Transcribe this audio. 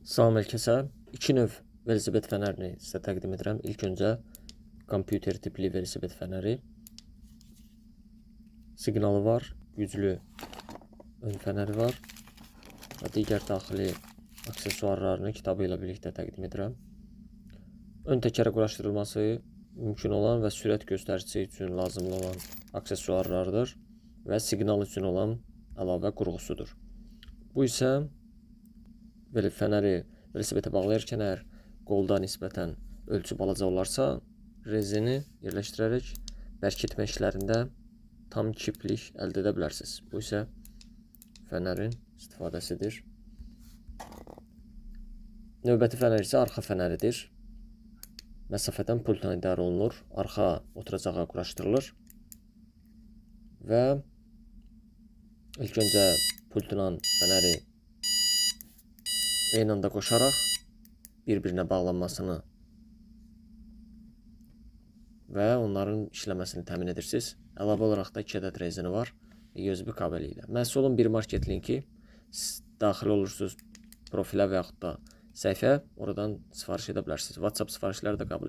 Salam əlkəsə. İki növ velosiped fənərini sizə təqdim edirəm. İlk öncə kompüter tipli velosiped fənəri. Siqnalı var, güclü ön fənəri var və digər daxili aksesuarlarını kitabı ilə birlikdə təqdim edirəm. Ön təkərə quraşdırılması mümkün olan və sürət göstəricisi üçün lazımlı olan aksesuarlardır və siqnal üçün olan əlavə qurğusudur. Bu isə fənəri velosipedə bağlayarkən əgər qolda nisbətən ölçü balaca olarsa, rezini yerləşdirərək bərkitmə işlərində tam kiplik əldə edə bilərsiniz. Bu isə fənərin istifadəsidir. Növbəti fənər isə arxa fənəridir. Məsafədən pultla idarə olunur. Arxa oturacağa quraşdırılır və ilk öncə pultla fənəri eyni anda qoşaraq bir-birinə bağlanmasını və onların işləməsini təmin edirsiniz. Əlavə olaraq da 2 ədəd rezini var USB kabeli ilə. Məhsulun bir market linki daxil olursunuz profilə və yaxud da səhifə, oradan sifariş edə bilərsiniz. WhatsApp sifarişləri də qəbul